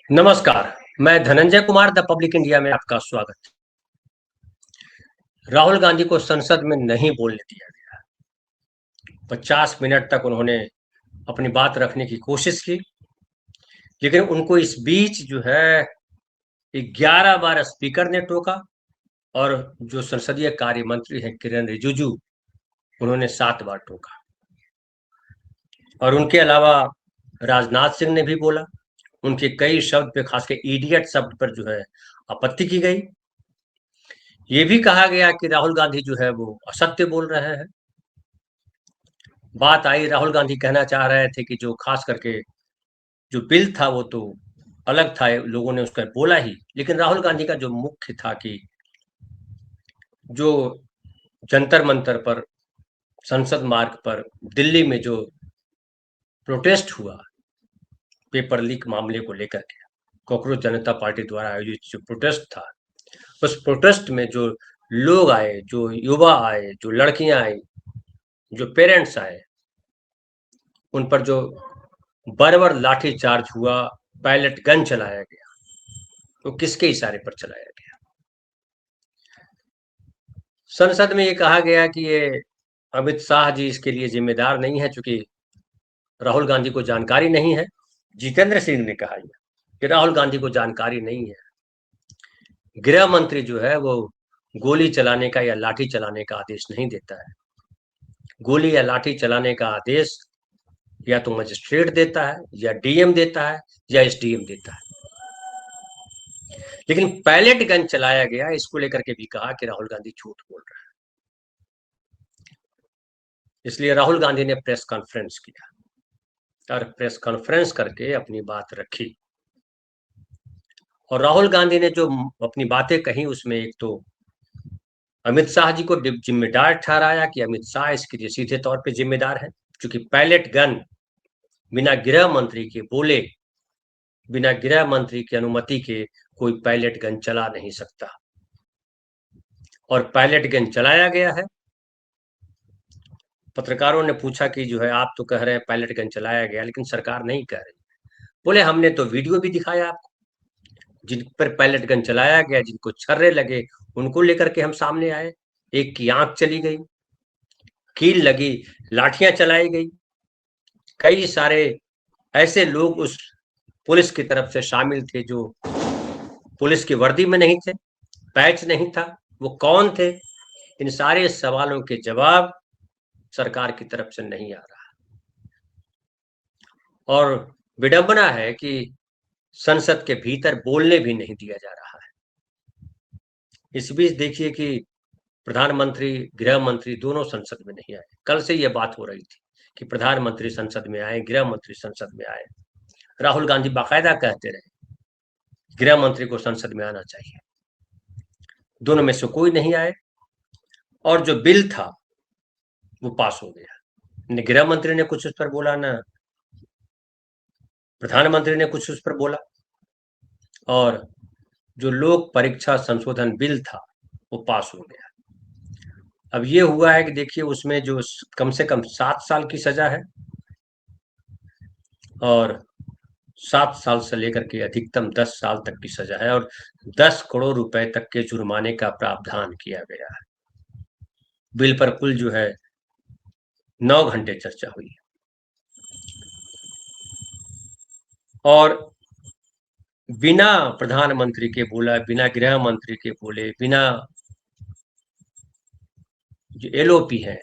नमस्कार। मैं Dhananjay Kumar the public India में आपका स्वागत। राहुल गांधी को संसद में नहीं बोलने दिया गया। 50 मिनट तक उन्होंने अपनी बात रखने की कोशिश की, लेकिन उनको इस बीच जो है 11 बार स्पीकर ने टोका और जो संसदीय कार्य मंत्री हैं किरण रिजिजू, उन्होंने 7 बार टोका। और उनके अलावा राजनाथ सिंह ने भी बोला। उनके कई शब्द पे, खासकर इडियट शब्द पर जो है आपत्ति की गई। ये भी कहा गया कि राहुल गांधी जो है वो असत्य बोल रहे हैं। बात आई, राहुल गांधी कहना चाह रहे थे कि जो खास करके जो बिल था वो तो अलग था, लोगों ने उसका बोला ही, लेकिन राहुल गांधी का जो मुख्य था कि जो जंतर मंतर पर, संसद मार्ग पर दिल्ली में जो प्रोटेस्ट हुआ पेपर लीक मामले को लेकर के, कॉकरोच जनता पार्टी द्वारा आयोजित जो प्रोटेस्ट था, उस प्रोटेस्ट में जो लोग आए, जो युवा आए, जो लड़कियां आई, जो पेरेंट्स आए, उन पर जो बर्बर लाठी चार्ज हुआ, पैलेट गन चलाया गया, तो किसके इशारे पर चलाया गया? संसद में ये कहा गया कि ये अमित शाह जी इसके लिए जिम्मेदार नहीं है, चूंकि राहुल गांधी को जानकारी नहीं है। जितेंद्र सिंह ने कहा कि राहुल गांधी को जानकारी नहीं है। गृह मंत्री जो है वो गोली चलाने का या लाठी चलाने का आदेश नहीं देता है। गोली या लाठी चलाने का आदेश या तो मजिस्ट्रेट देता है, या डीएम देता है, या एसडीएम देता है। लेकिन पैलेट गन चलाया गया, इसको लेकर के भी कहा कि राहुल गांधी झूठ बोल रहे हैं। इसलिए राहुल गांधी ने प्रेस कॉन्फ्रेंस किया और प्रेस कॉन्फ्रेंस करके अपनी बात रखी। और राहुल गांधी ने जो अपनी बातें कही, उसमें एक तो अमित शाह जी को जिम्मेदार ठहराया कि अमित शाह इसके लिए सीधे तौर पे जिम्मेदार है, क्योंकि पैलेट गन बिना गृह मंत्री के बोले, बिना गृह मंत्री की अनुमति के कोई पैलेट गन चला नहीं सकता। और पैलेट गन चलाया गया है। पत्रकारों ने पूछा कि जो है आप तो कह रहे हैं पैलेट गन चलाया गया, लेकिन सरकार नहीं कह रही। बोले हमने तो वीडियो भी दिखाया आपको, जिन पर पैलेट गन चलाया गया, जिनको छर्रे लगे, उनको लेकर के हम सामने आए। एक की आंख चली गई, कील लगी, लाठियां चलाई गई। कई सारे ऐसे लोग उस पुलिस की तरफ से शामिल थे जो पुलिस की वर्दी में नहीं थे, बैच नहीं था। वो कौन थे? इन सारे सवालों के जवाब सरकार की तरफ से नहीं आ रहा। और विडंबना है कि संसद के भीतर बोलने भी नहीं दिया जा रहा है। इस बीच देखिए कि प्रधानमंत्री, गृह मंत्री दोनों संसद में नहीं आए। कल से यह बात हो रही थी कि प्रधानमंत्री संसद में आए, गृह मंत्री संसद में आए। राहुल गांधी बाकायदा कहते रहे गृह मंत्री को संसद में आना चाहिए। दोनों में से कोई नहीं आए और जो बिल था वो पास हो गया। न गृह मंत्री ने कुछ उस पर बोला, न प्रधानमंत्री ने कुछ उस पर बोला। और जो लोक परीक्षा संशोधन बिल था वो पास हो गया। अब ये हुआ है कि देखिए उसमें जो कम से कम 7 साल की सजा है और 7 साल से लेकर के अधिकतम 10 साल तक की सजा है और 10 करोड़ रुपए तक के जुर्माने का प्रावधान किया गया है। बिल पर कुल जो है 9 घंटे चर्चा हुई और बिना प्रधानमंत्री के बोला, बिना गृह मंत्री के बोले, बिना जो एलओपी है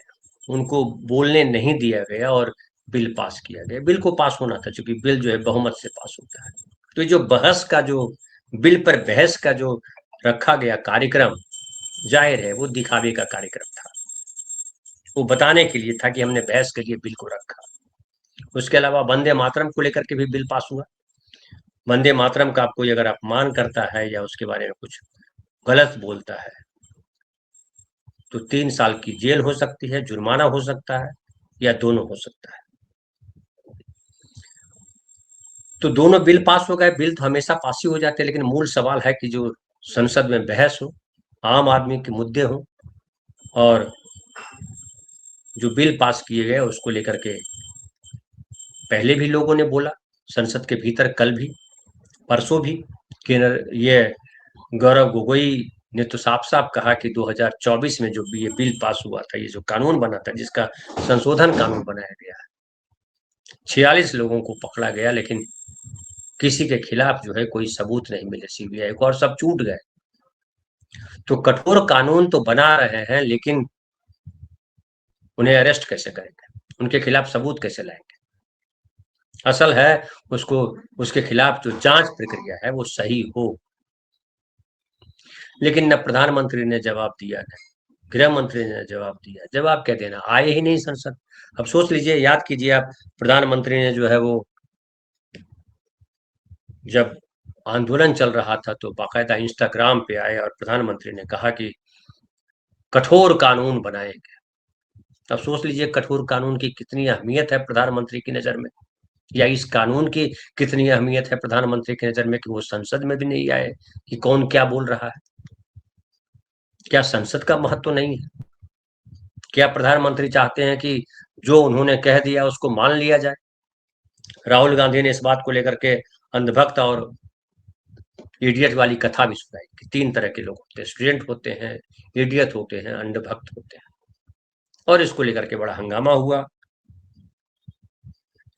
उनको बोलने नहीं दिया गया और बिल पास किया गया। बिल को पास होना था, क्योंकि बिल जो है बहुमत से पास होता है। तो जो बहस का, जो बिल पर बहस का जो रखा गया कार्यक्रम, जाहिर है वो दिखावे का कार्यक्रम था। वो बताने के लिए था कि हमने बहस के लिए बिल को रखा। उसके अलावा वंदे मातरम को लेकर के भी बिल पास हुआ। वंदे मातरम का कोई अगर अपमान करता है या उसके बारे में कुछ गलत बोलता है तो 3 साल की जेल हो सकती है, जुर्माना हो सकता है, या दोनों हो सकता है। तो दोनों बिल पास हो गए। बिल तो हमेशा पास ही हो जाते हैं, लेकिन मूल सवाल है कि जो संसद में बहस हो, आम आदमी के मुद्दे हो, और जो बिल पास किए गए उसको लेकर के पहले भी लोगों ने बोला संसद के भीतर, कल भी। परसों भी ये गौरव गोगोई ने तो साफ साफ कहा कि 2024 में जो ये बिल पास हुआ था, ये जो कानून बना था, जिसका संशोधन कानून बनाया गया, 46 लोगों को पकड़ा गया, लेकिन किसी के खिलाफ जो है कोई सबूत नहीं मिले सीबीआई को, और सब छूट गए। तो कठोर कानून तो बना रहे हैं, लेकिन उन्हें अरेस्ट कैसे करेंगे, उनके खिलाफ सबूत कैसे लाएंगे? असल है उसको, उसके खिलाफ जो जांच प्रक्रिया है वो सही हो। लेकिन न प्रधानमंत्री ने जवाब दिया, न गृह मंत्री ने जवाब दिया। जवाब क्या देना, आए ही नहीं संसद। अब सोच लीजिए, याद कीजिए आप, प्रधानमंत्री ने जो है वो, जब आंदोलन चल रहा था तो बाकायदा इंस्टाग्राम पे आए और प्रधानमंत्री ने कहा कि कठोर कानून बनाएंगे। अब सोच लीजिए कठोर कानून की कितनी अहमियत है प्रधानमंत्री की नजर में, या इस कानून की कितनी अहमियत है प्रधानमंत्री की नजर में कि वो संसद में भी नहीं आए कि कौन क्या बोल रहा है। क्या संसद का महत्व नहीं है? क्या प्रधानमंत्री चाहते हैं कि जो उन्होंने कह दिया उसको मान लिया जाए? राहुल गांधी ने इस बात को लेकर के अंधभक्त और इडियट वाली कथा भी सुनाई कि 3 तरह के लोग होते हैं, स्टूडेंट होते हैं, इडियट होते हैं, अंधभक्त होते हैं, और इसको लेकर के बड़ा हंगामा हुआ।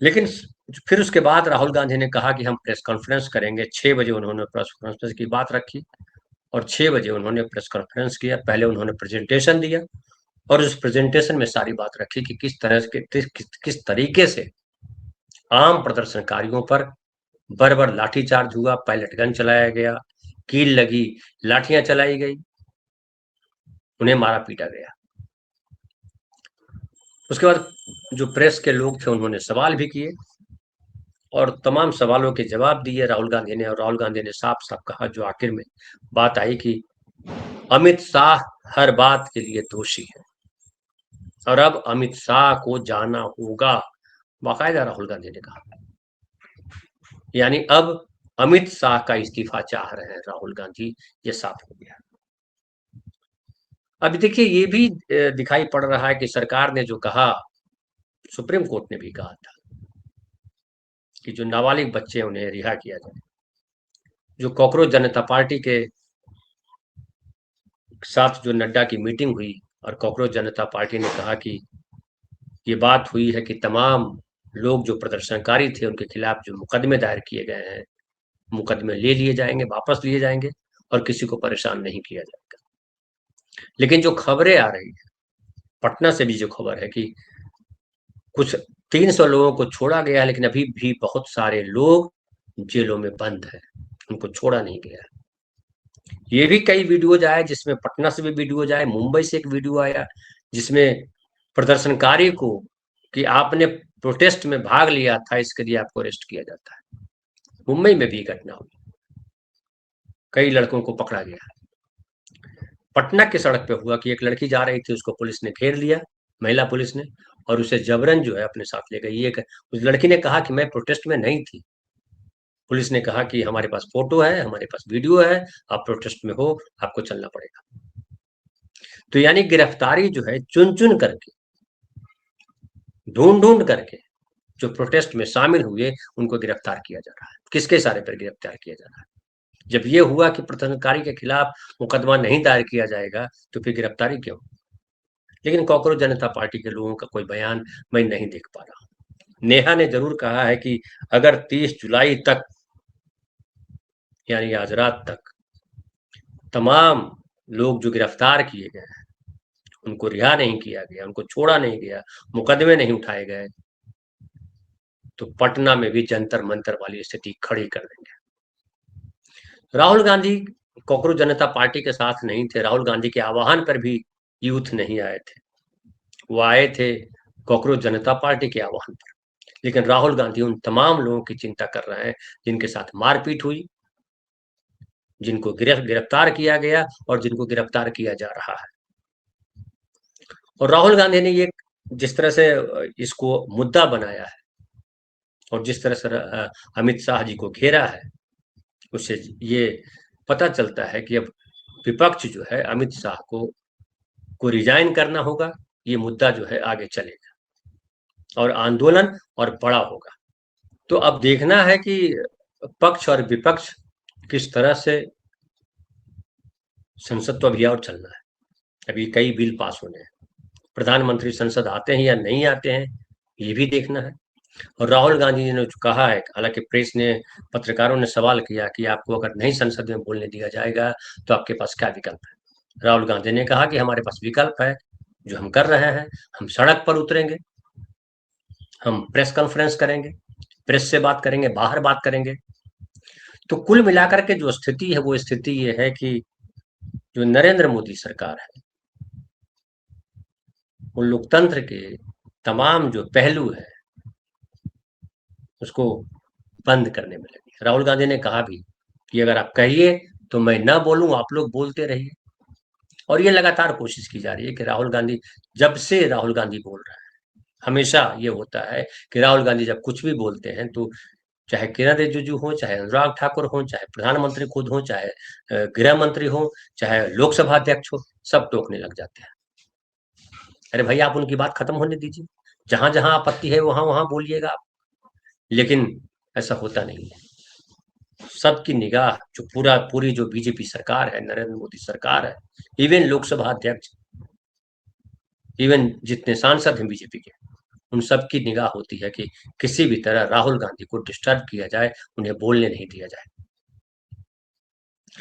लेकिन फिर उसके बाद राहुल गांधी ने कहा कि हम प्रेस कॉन्फ्रेंस करेंगे। 6 बजे उन्होंने प्रेस कॉन्फ्रेंस की बात रखी, और 6 बजे उन्होंने प्रेस कॉन्फ्रेंस किया। पहले उन्होंने प्रेजेंटेशन दिया, और उस प्रेजेंटेशन में सारी बात रखी कि किस तरह के किस तरीके से आम प्रदर्शनकारियों पर बर्बर लाठीचार्ज हुआ, पायलट गन चलाया गया, कील लगी, लाठियां चलाई गई, उन्हें मारा पीटा गया। उसके बाद जो प्रेस के लोग थे उन्होंने सवाल भी किए, और तमाम सवालों के जवाब दिए राहुल गांधी ने। और राहुल गांधी ने साफ साफ कहा, जो आखिर में बात आई, कि अमित शाह हर बात के लिए दोषी है, और अब अमित शाह को जाना होगा। बाकायदा राहुल गांधी ने कहा, यानी अब अमित शाह का इस्तीफा चाह रहे हैं राहुल गांधी, ये साफ हो गया। अब देखिए, ये भी दिखाई पड़ रहा है कि सरकार ने जो कहा, सुप्रीम कोर्ट ने भी कहा था कि जो नाबालिग बच्चे हैं उन्हें रिहा किया जाए। जो कॉकरोच जनता पार्टी के साथ जो नड्डा की मीटिंग हुई, और कॉकरोच जनता पार्टी ने कहा कि ये बात हुई है कि तमाम लोग जो प्रदर्शनकारी थे उनके खिलाफ जो मुकदमे दायर किए गए हैं, मुकदमे ले लिए जाएंगे, वापस लिए जाएंगे, और किसी को परेशान नहीं किया जाएगा। लेकिन जो खबरें आ रही है पटना से भी, जो खबर है कि कुछ 300 लोगों को छोड़ा गया है, लेकिन अभी भी बहुत सारे लोग जेलों में बंद है, उनको छोड़ा नहीं गया है। ये भी कई वीडियोज आए जिसमें पटना से भी वीडियोज आए, मुंबई से एक वीडियो आया जिसमें प्रदर्शनकारी को, कि आपने प्रोटेस्ट में भाग लिया था इसके लिए आपको अरेस्ट किया जाता है। मुंबई में भी घटना हुई, कई लड़कों को पकड़ा गया। पटना की सड़क पे हुआ कि एक लड़की जा रही थी, उसको पुलिस ने घेर लिया, महिला पुलिस ने, और उसे जबरन जो है अपने साथ ले गई। उस लड़की ने कहा कि मैं प्रोटेस्ट में नहीं थी। पुलिस ने कहा कि हमारे पास फोटो है, हमारे पास वीडियो है, आप प्रोटेस्ट में हो, आपको चलना पड़ेगा। तो यानी गिरफ्तारी जो है चुन चुन करके, ढूंढ ढूंढ करके, जो प्रोटेस्ट में शामिल हुए उनको गिरफ्तार किया जा रहा है। किसके इशारे पर गिरफ्तार किया जा रहा है? जब ये हुआ कि प्रदर्शनकारी के खिलाफ मुकदमा नहीं दायर किया जाएगा, तो फिर गिरफ्तारी क्यों? लेकिन कॉकरोच जनता पार्टी के लोगों का कोई बयान मैं नहीं देख पा रहा हूं। नेहा ने जरूर कहा है कि अगर 30 जुलाई तक, यानी आज रात तक, तमाम लोग जो गिरफ्तार किए गए हैं उनको रिहा नहीं किया गया, उनको छोड़ा नहीं गया, मुकदमे नहीं उठाए गए, तो पटना में भी जंतर मंतर वाली स्थिति खड़ी कर देंगे। राहुल गांधी कॉकरोच जनता पार्टी के साथ नहीं थे, राहुल गांधी के आह्वान पर भी यूथ नहीं आए थे, वो आए थे कॉकरोच जनता पार्टी के आह्वान पर। लेकिन राहुल गांधी उन तमाम लोगों की चिंता कर रहे हैं जिनके साथ मारपीट हुई, जिनको गिरफ्तार किया गया, और जिनको गिरफ्तार किया जा रहा है। और राहुल गांधी ने ये जिस तरह से इसको मुद्दा बनाया है, और जिस तरह से अमित शाह जी को घेरा है, उससे ये पता चलता है कि अब विपक्ष जो है अमित शाह को रिजाइन करना होगा। ये मुद्दा जो है आगे चलेगा, और आंदोलन और बड़ा होगा। तो अब देखना है कि पक्ष और विपक्ष किस तरह से संसद तो अभी और चलना है, अभी कई बिल पास होने हैं, प्रधानमंत्री संसद आते हैं या नहीं आते हैं ये भी देखना है। और राहुल गांधी जी ने जो कहा है, हालांकि प्रेस ने, पत्रकारों ने सवाल किया कि आपको अगर नहीं संसद में बोलने दिया जाएगा तो आपके पास क्या विकल्प है। राहुल गांधी ने कहा कि हमारे पास विकल्प है, जो हम कर रहे हैं, हम सड़क पर उतरेंगे, हम प्रेस कॉन्फ्रेंस करेंगे, प्रेस से बात करेंगे, बाहर बात करेंगे। तो कुल मिलाकर के जो स्थिति है वो स्थिति ये है कि जो नरेंद्र मोदी सरकार है वो लोकतंत्र के तमाम जो पहलू है उसको बंद करने में लगी। राहुल गांधी ने कहा भी कि अगर आप कहिए तो मैं न बोलूं, आप लोग बोलते रहिए। और ये लगातार कोशिश की जा रही है कि राहुल गांधी, जब से राहुल गांधी बोल रहा है, हमेशा ये होता है कि राहुल गांधी जब कुछ भी बोलते हैं तो चाहे किरण रिजिजू हो, चाहे अनुराग ठाकुर हो, चाहे प्रधानमंत्री खुद हो, चाहे गृह मंत्री हो, चाहे लोकसभा अध्यक्ष हो, सब टोकने लग जाते हैं। अरे भाई, आप उनकी बात खत्म होने दीजिए, जहां जहां आपत्ति है वहां वहां बोलिएगा आप। लेकिन ऐसा होता नहीं है। सबकी निगाह, जो पूरी जो बीजेपी सरकार है, नरेंद्र मोदी सरकार है, इवन लोकसभा अध्यक्ष, इवन जितने सांसद हैं बीजेपी के, उन सबकी निगाह होती है कि किसी भी तरह राहुल गांधी को डिस्टर्ब किया जाए, उन्हें बोलने नहीं दिया जाए।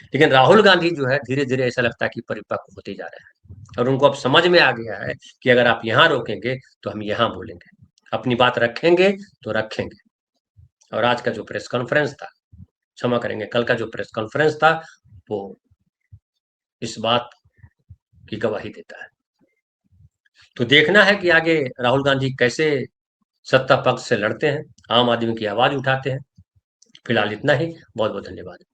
लेकिन राहुल गांधी जो है धीरे धीरे ऐसा लगता है कि परिपक्व होते जा रहे हैं, और उनको अब समझ में आ गया है कि अगर आप यहाँ रोकेंगे तो हम यहाँ बोलेंगे, अपनी बात रखेंगे तो रखेंगे। और आज का जो प्रेस कॉन्फ्रेंस था, क्षमा करेंगे, कल का जो प्रेस कॉन्फ्रेंस था, वो इस बात की गवाही देता है। तो देखना है कि आगे राहुल गांधी कैसे सत्ता पक्ष से लड़ते हैं, आम आदमी की आवाज उठाते हैं। फिलहाल इतना ही। बहुत बहुत धन्यवाद।